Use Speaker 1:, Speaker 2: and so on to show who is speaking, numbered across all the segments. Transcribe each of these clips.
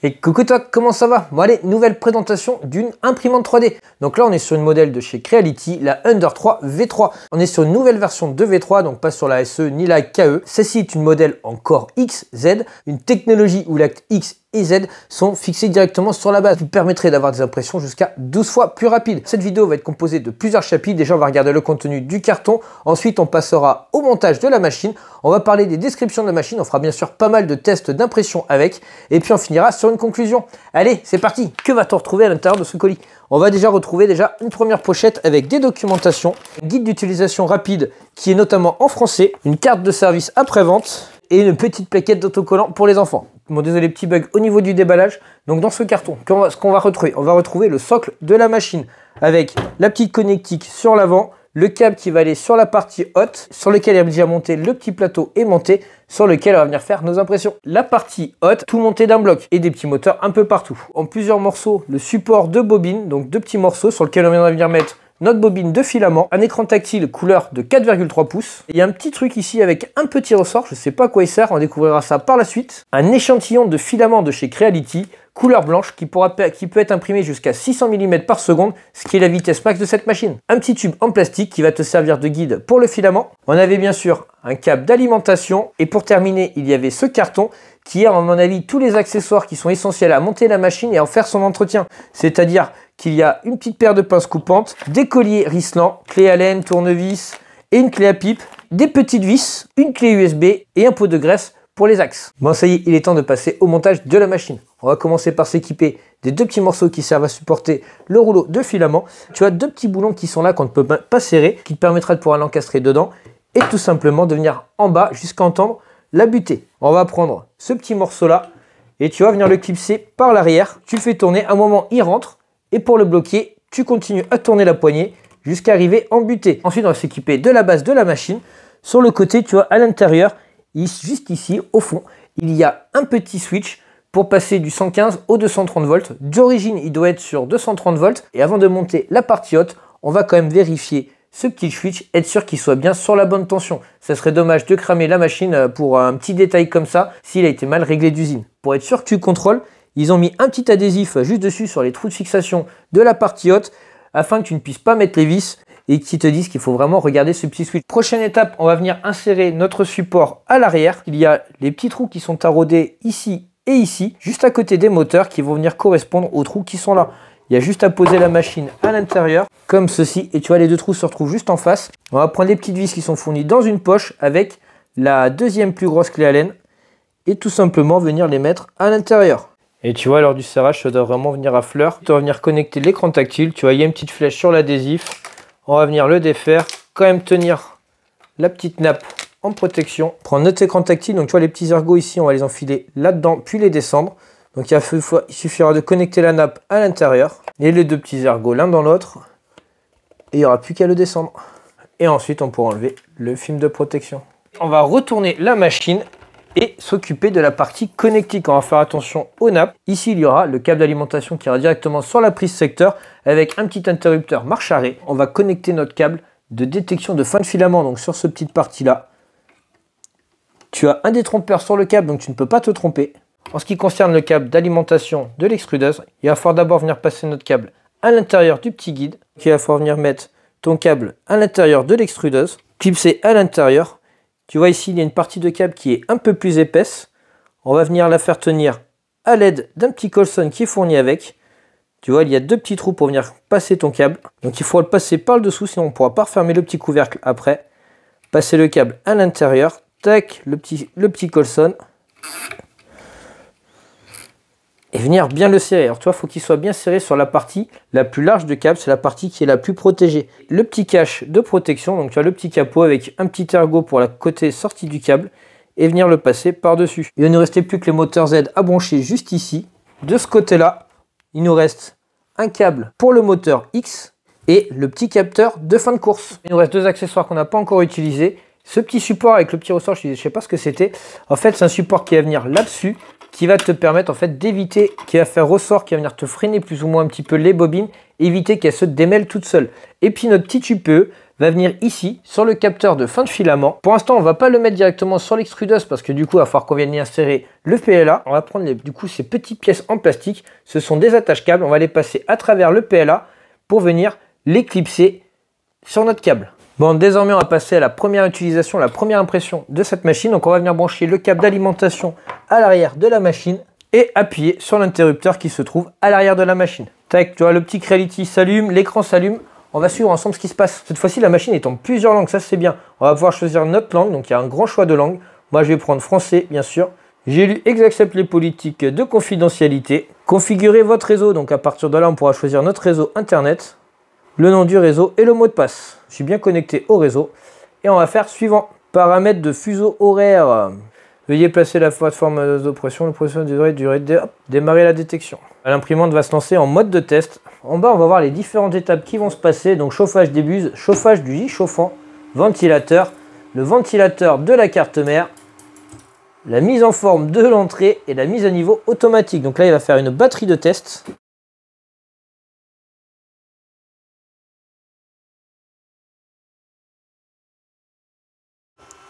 Speaker 1: Et coucou toi, comment ça va? Bon allez, nouvelle présentation d'une imprimante 3D. Donc là on est sur une modèle de chez Creality, la Under 3 V3. On est sur une nouvelle version de V3, donc pas sur la SE ni la KE. Celle-ci est une modèle en Core XZ, une technologie où l'acte X et Z sont fixés directement sur la base, qui permettrait d'avoir des impressions jusqu'à 12 fois plus rapides. Cette vidéo va être composée de plusieurs chapitres. Déjà on va regarder le contenu du carton, ensuite on passera au montage de la machine, on va parler des descriptions de la machine, on fera bien sûr pas mal de tests d'impression avec, et puis on finira sur une conclusion. Allez, c'est parti. Que va-t-on retrouver à l'intérieur de ce colis? On va déjà retrouver une première pochette avec des documentations, un guide d'utilisation rapide qui est notamment en français, une carte de service après-vente et une petite plaquette d'autocollant pour les enfants. Bon, désolé, petit bug au niveau du déballage. Donc dans ce carton, ce qu'on va retrouver, on va retrouver le socle de la machine avec la petite connectique sur l'avant, le câble qui va aller sur la partie haute, sur lequel il y a déjà monté le petit plateau aimanté, sur lequel on va venir faire nos impressions. La partie haute, tout monté d'un bloc et des petits moteurs un peu partout. En plusieurs morceaux, le support de bobine, donc deux petits morceaux sur lesquels on va venir mettre notre bobine de filament, un écran tactile couleur de 4,3 pouces. Il y a un petit truc ici avec un petit ressort, je ne sais pas à quoi il sert, on découvrira ça par la suite. Un échantillon de filament de chez Creality, couleur blanche, qui peut être imprimé jusqu'à 600 mm par seconde, ce qui est la vitesse max de cette machine. Un petit tube en plastique qui va te servir de guide pour le filament. On avait bien sûr un câble d'alimentation, et pour terminer, il y avait ce carton qui a, à mon avis, tous les accessoires qui sont essentiels à monter la machine et à en faire son entretien. C'est-à-dire qu'il y a une petite paire de pinces coupantes, des colliers risselants, clé Allen, tournevis et une clé à pipe, des petites vis, une clé USB et un pot de graisse pour les axes. Bon, ça y est, il est temps de passer au montage de la machine. On va commencer par s'équiper des deux petits morceaux qui servent à supporter le rouleau de filament. Tu as deux petits boulons qui sont là qu'on ne peut pas serrer, qui te permettra de pouvoir l'encastrer dedans et tout simplement de venir en bas jusqu'à entendre la butée. On va prendre ce petit morceau là et tu vas venir le clipser par l'arrière. Tu le fais tourner, à un moment il rentre. Et pour le bloquer, tu continues à tourner la poignée jusqu'à arriver en butée. Ensuite, on va s'équiper de la base de la machine. Sur le côté, tu vois, à l'intérieur, juste ici, au fond, il y a un petit switch pour passer du 115 au 230 volts. D'origine, il doit être sur 230 volts. Et avant de monter la partie haute, on va quand même vérifier ce petit switch, être sûr qu'il soit bien sur la bonne tension. Ça serait dommage de cramer la machine pour un petit détail comme ça s'il a été mal réglé d'usine. Pour être sûr que tu contrôles, ils ont mis un petit adhésif juste dessus sur les trous de fixation de la partie haute afin que tu ne puisses pas mettre les vis et qu'ils te disent qu'il faut vraiment regarder ce petit switch. Prochaine étape, on va venir insérer notre support à l'arrière. Il y a les petits trous qui sont taraudés ici et ici, juste à côté des moteurs qui vont venir correspondre aux trous qui sont là. Il y a juste à poser la machine à l'intérieur comme ceci et tu vois, les deux trous se retrouvent juste en face. On va prendre les petites vis qui sont fournies dans une poche avec la deuxième plus grosse clé Allen et tout simplement venir les mettre à l'intérieur. Et tu vois, lors du serrage, ça doit vraiment venir à fleur. Tu vas venir connecter l'écran tactile. Tu vois, il y a une petite flèche sur l'adhésif. On va venir le défaire. Quand même tenir la petite nappe en protection. Prendre notre écran tactile. Donc tu vois, les petits ergots ici, on va les enfiler là-dedans, puis les descendre. Donc il suffira de connecter la nappe à l'intérieur. Et les deux petits ergots l'un dans l'autre. Et il n'y aura plus qu'à le descendre. Et ensuite, on pourra enlever le film de protection. On va retourner la machine et s'occuper de la partie connectique. On va faire attention aux nappes. Ici, il y aura le câble d'alimentation qui ira directement sur la prise secteur avec un petit interrupteur marche arrêt. On va connecter notre câble de détection de fin de filament, donc sur cette petite partie-là. Tu as un détrompeur sur le câble, donc tu ne peux pas te tromper. En ce qui concerne le câble d'alimentation de l'extrudeuse, il va falloir d'abord venir passer notre câble à l'intérieur du petit guide. Il va falloir venir mettre ton câble à l'intérieur de l'extrudeuse, clipser à l'intérieur. Tu vois ici, il y a une partie de câble qui est un peu plus épaisse. On va venir la faire tenir à l'aide d'un petit colson qui est fourni avec. Tu vois, il y a deux petits trous pour venir passer ton câble. Donc il faut le passer par le dessous, sinon on ne pourra pas refermer le petit couvercle après. Passer le câble à l'intérieur. Tac, le petit colson. Et venir bien le serrer. Alors tu vois, il faut qu'il soit bien serré sur la partie la plus large de câble, c'est la partie qui est la plus protégée. Le petit cache de protection, donc tu as le petit capot avec un petit ergot pour la côté sortie du câble et venir le passer par-dessus. Il ne nous restait plus que les moteurs Z à brancher juste ici. De ce côté-là, il nous reste un câble pour le moteur X et le petit capteur de fin de course. Il nous reste deux accessoires qu'on n'a pas encore utilisés. Ce petit support avec le petit ressort, je ne sais pas ce que c'était. En fait, c'est un support qui va venir là-dessus, qui va te permettre en fait d'éviter, qui va faire ressort, qui va venir te freiner plus ou moins un petit peu les bobines, éviter qu'elles se démêlent toutes seules. Et puis notre petit UPE va venir ici sur le capteur de fin de filament. Pour l'instant, on ne va pas le mettre directement sur l'extrudeuse parce que du coup, il va falloir qu'on vienne y insérer le PLA. On va prendre du coup ces petites pièces en plastique. Ce sont des attaches câbles. On va les passer à travers le PLA pour venir les clipser sur notre câble. Bon, désormais, on va passer à la première utilisation, la première impression de cette machine. Donc, on va venir brancher le câble d'alimentation à l'arrière de la machine et appuyer sur l'interrupteur qui se trouve à l'arrière de la machine. Tac, tu vois, le petit Creality s'allume, l'écran s'allume. On va suivre ensemble ce qui se passe. Cette fois-ci, la machine est en plusieurs langues, ça c'est bien. On va pouvoir choisir notre langue, donc il y a un grand choix de langues. Moi, je vais prendre français, bien sûr. J'ai lu j'accepte les politiques de confidentialité. Configurez votre réseau, donc à partir de là, on pourra choisir notre réseau Internet, le nom du réseau et le mot de passe. Je suis bien connecté au réseau. Et on va faire suivant. Paramètres de fuseau horaire. Veuillez placer la plateforme d'oppression, démarrer la détection. L'imprimante va se lancer en mode de test. En bas, on va voir les différentes étapes qui vont se passer. Donc chauffage des buses, chauffage du lit chauffant, ventilateur, le ventilateur de la carte mère, la mise en forme de l'entrée et la mise à niveau automatique. Donc là, il va faire une batterie de test.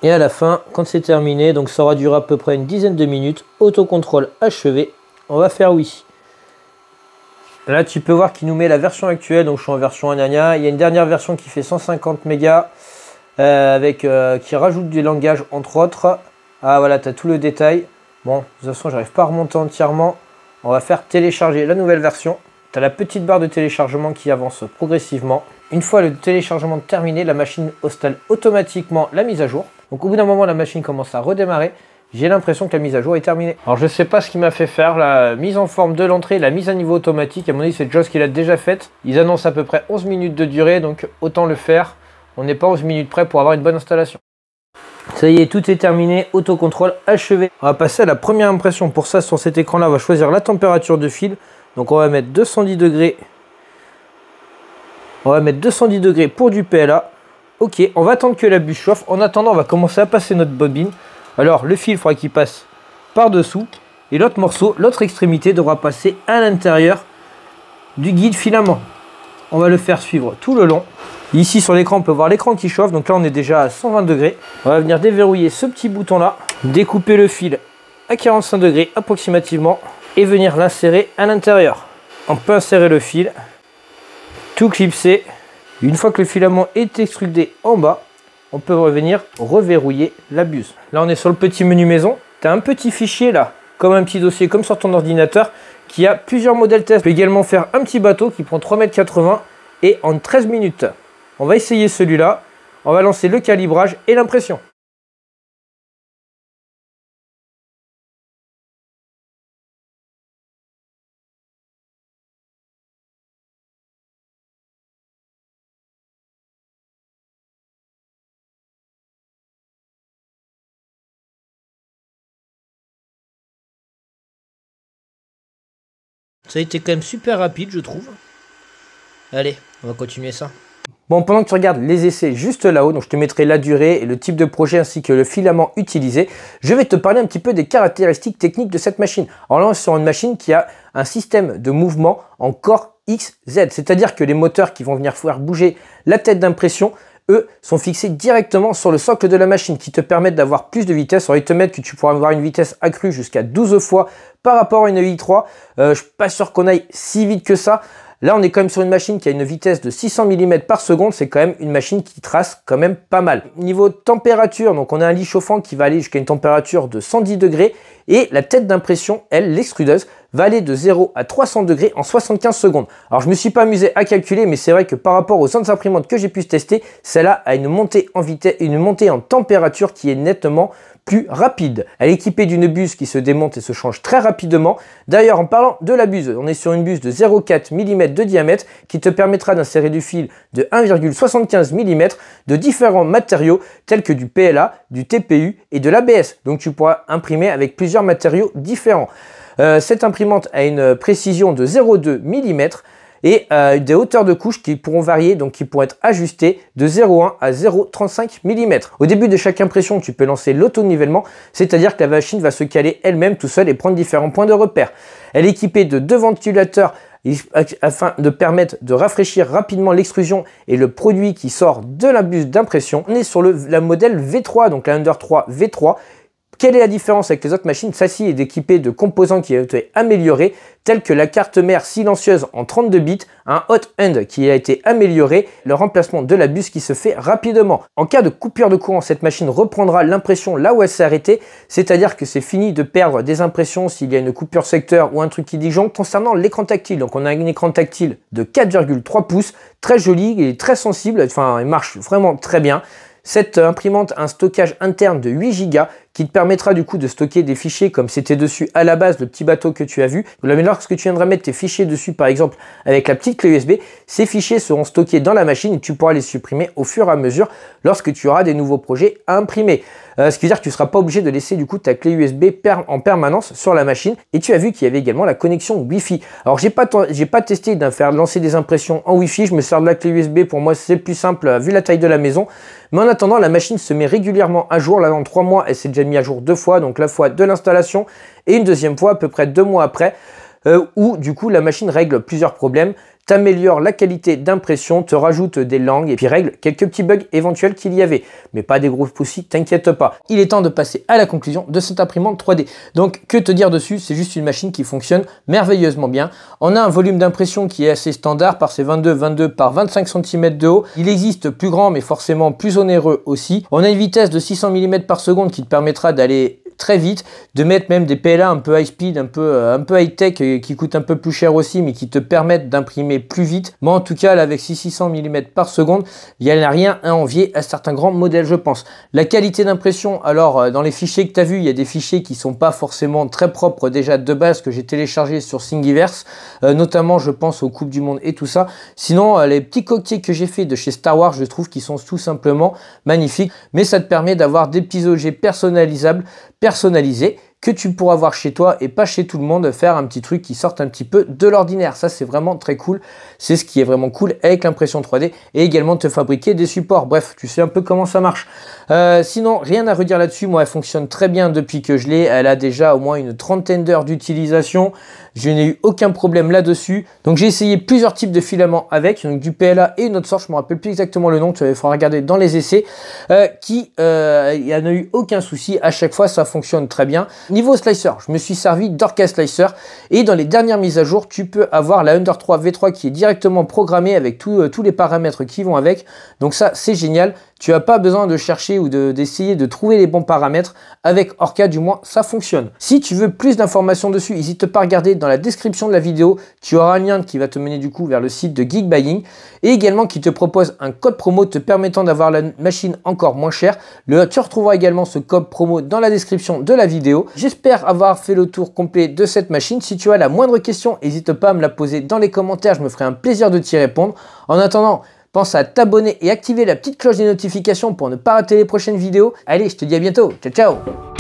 Speaker 1: Et à la fin, quand c'est terminé, donc ça aura duré à peu près une dizaine de minutes, autocontrôle achevé, on va faire oui. Là, tu peux voir qu'il nous met la version actuelle, donc je suis en version 1. Il y a une dernière version qui fait 150 mégas, qui rajoute du langage entre autres. Ah voilà, tu as tout le détail. Bon, de toute façon, j'arrive pas à remonter entièrement. On va faire télécharger la nouvelle version. Tu as la petite barre de téléchargement qui avance progressivement. Une fois le téléchargement terminé, la machine installe automatiquement la mise à jour. Donc au bout d'un moment, la machine commence à redémarrer. J'ai l'impression que la mise à jour est terminée. Alors je ne sais pas ce qui m'a fait faire, la mise en forme de l'entrée, la mise à niveau automatique. À mon avis, c'est Joss qui l'a déjà faite. Ils annoncent à peu près 11 minutes de durée, donc autant le faire. On n'est pas 11 minutes près pour avoir une bonne installation. Ça y est, tout est terminé, autocontrôle achevé. On va passer à la première impression. Pour ça, sur cet écran-là, on va choisir la température de fil. Donc on va mettre 210 degrés. On va mettre 210 degrés pour du PLA. Ok, on va attendre que la buse chauffe. En attendant, on va commencer à passer notre bobine. Alors, le fil, il faudra qu'il passe par-dessous. Et l'autre morceau, l'autre extrémité, devra passer à l'intérieur du guide filament. On va le faire suivre tout le long. Ici, sur l'écran, on peut voir l'écran qui chauffe. Donc là, on est déjà à 120 degrés. On va venir déverrouiller ce petit bouton-là. Découper le fil à 45 degrés approximativement. Et venir l'insérer à l'intérieur. On peut insérer le fil. Tout clipser. Une fois que le filament est extrudé en bas, on peut revenir reverrouiller la buse. Là, on est sur le petit menu maison. Tu as un petit fichier là, comme un petit dossier, comme sur ton ordinateur, qui a plusieurs modèles test. Tu peux également faire un petit bateau qui prend 3,80 m et en 13 minutes. On va essayer celui-là. On va lancer le calibrage et l'impression. Ça a été quand même super rapide, je trouve. Allez, on va continuer ça. Bon, pendant que tu regardes les essais juste là-haut, donc je te mettrai la durée et le type de projet ainsi que le filament utilisé, je vais te parler un petit peu des caractéristiques techniques de cette machine. Alors là, on est sur une machine qui a un système de mouvement en Core XZ, c'est-à-dire que les moteurs qui vont venir faire bouger la tête d'impression, eux, sont fixés directement sur le socle de la machine qui te permettent d'avoir plus de vitesse. Alors, ils te mettent que tu pourras avoir une vitesse accrue jusqu'à 12 fois par rapport à une i3. Je ne suis pas sûr qu'on aille si vite que ça. Là, on est quand même sur une machine qui a une vitesse de 600 mm par seconde. C'est quand même une machine qui trace quand même pas mal. Niveau température, donc on a un lit chauffant qui va aller jusqu'à une température de 110 degrés. Et la tête d'impression, elle, l'extrudeuse, va aller de 0 à 300 degrés en 75 secondes. Alors, je ne me suis pas amusé à calculer, mais c'est vrai que par rapport aux autres imprimantes que j'ai pu tester, celle-là a une montée en vitesse, une montée en température qui est nettement plus rapide. Elle est équipée d'une buse qui se démonte et se change très rapidement. D'ailleurs, en parlant de la buse, on est sur une buse de 0,4 mm de diamètre qui te permettra d'insérer du fil de 1,75 mm de différents matériaux tels que du PLA, du TPU et de l'ABS. Donc tu pourras imprimer avec plusieurs matériaux différents. Cette imprimante a une précision de 0,2 mm et des hauteurs de couche qui pourront varier, donc qui pourront être ajustées de 0,1 à 0,35 mm. Au début de chaque impression, tu peux lancer l'auto-nivellement, c'est-à-dire que la machine va se caler elle-même tout seul et prendre différents points de repère. Elle est équipée de 2 ventilateurs afin de permettre de rafraîchir rapidement l'extrusion et le produit qui sort de la buse d'impression. On est sur la modèle V3, donc la Ender 3 V3. Quelle est la différence avec les autres machines? Celle-ci est équipée de composants qui ont été améliorés, tels que la carte mère silencieuse en 32 bits, un hot end qui a été amélioré, le remplacement de la buse qui se fait rapidement. En cas de coupure de courant, cette machine reprendra l'impression là où elle s'est arrêtée, c'est-à-dire que c'est fini de perdre des impressions s'il y a une coupure secteur ou un truc qui disjoncte. Concernant l'écran tactile, donc on a un écran tactile de 4,3 pouces, très joli, il est très sensible, enfin il marche vraiment très bien. Cette imprimante a un stockage interne de 8 Go qui te permettra du coup de stocker des fichiers comme c'était dessus à la base, le petit bateau que tu as vu. Mais lorsque tu viendras mettre tes fichiers dessus, par exemple avec la petite clé USB, ces fichiers seront stockés dans la machine et tu pourras les supprimer au fur et à mesure lorsque tu auras des nouveaux projets à imprimer. Ce qui veut dire que tu ne seras pas obligé de laisser du coup ta clé USB en permanence sur la machine. Et tu as vu qu'il y avait également la connexion Wi-Fi. Alors j'ai pas testé de faire lancer des impressions en Wi-Fi, je me sers de la clé USB, pour moi c'est le plus simple vu la taille de la maison. Mais en attendant, la machine se met régulièrement à jour. Là dans 3 mois, elle s'est déjà mise à jour 2 fois, donc la fois de l'installation et une deuxième fois à peu près 2 mois après, où du coup la machine règle plusieurs problèmes, t'améliore la qualité d'impression, te rajoute des langues et puis règle quelques petits bugs éventuels qu'il y avait, mais pas des gros soucis, t'inquiète pas. Il est temps de passer à la conclusion de cette imprimante 3D. Donc que te dire dessus, c'est juste une machine qui fonctionne merveilleusement bien. On a un volume d'impression qui est assez standard par ses 22 par 25 cm de haut. Il existe plus grand mais forcément plus onéreux aussi. On a une vitesse de 600 mm par seconde qui te permettra d'aller très vite, de mettre même des PLA un peu high speed, un peu high tech qui coûtent un peu plus cher aussi mais qui te permettent d'imprimer plus vite. Moi en tout cas là avec 600 mm par seconde, il n'y a rien à envier à certains grands modèles je pense. La qualité d'impression, alors dans les fichiers que tu as vu, il y a des fichiers qui sont pas forcément très propres déjà de base que j'ai téléchargé sur Thingiverse, notamment je pense aux Coupes du Monde et tout ça. Sinon les petits coquetiers que j'ai fait de chez Star Wars, je trouve qu'ils sont tout simplement magnifiques, mais ça te permet d'avoir des petits objets personnalisables, personnalisés, que tu pourras voir chez toi et pas chez tout le monde, faire un petit truc qui sorte un petit peu de l'ordinaire. Ça, c'est vraiment très cool. C'est ce qui est vraiment cool avec l'impression 3D et également te fabriquer des supports. Bref, tu sais un peu comment ça marche. Sinon, rien à redire là-dessus. Moi, elle fonctionne très bien depuis que je l'ai. Elle a déjà au moins une trentaine d'heures d'utilisation. Je n'ai eu aucun problème là-dessus. Donc, j'ai essayé plusieurs types de filaments avec, donc du PLA et une autre sorte. Je me rappelle plus exactement le nom. Il faudra regarder dans les essais. Il n'y en a eu aucun souci. À chaque fois, ça fonctionne très bien. Niveau slicer, je me suis servi d'Orca Slicer et dans les dernières mises à jour, tu peux avoir la Ender 3 V3 qui est directement programmée avec tous les paramètres qui vont avec. Donc ça, c'est génial. Tu n'as pas besoin de chercher ou d'essayer de trouver les bons paramètres. Avec Orca, du moins, ça fonctionne. Si tu veux plus d'informations dessus, n'hésite pas à regarder dans la description de la vidéo. Tu auras un lien qui va te mener du coup vers le site de Geekbuying et également qui te propose un code promo te permettant d'avoir la machine encore moins chère. Tu retrouveras également ce code promo dans la description de la vidéo. J'espère avoir fait le tour complet de cette machine. Si tu as la moindre question, n'hésite pas à me la poser dans les commentaires. Je me ferai un plaisir de t'y répondre. En attendant, pense à t'abonner et activer la petite cloche des notifications pour ne pas rater les prochaines vidéos. Allez, je te dis à bientôt. Ciao, ciao!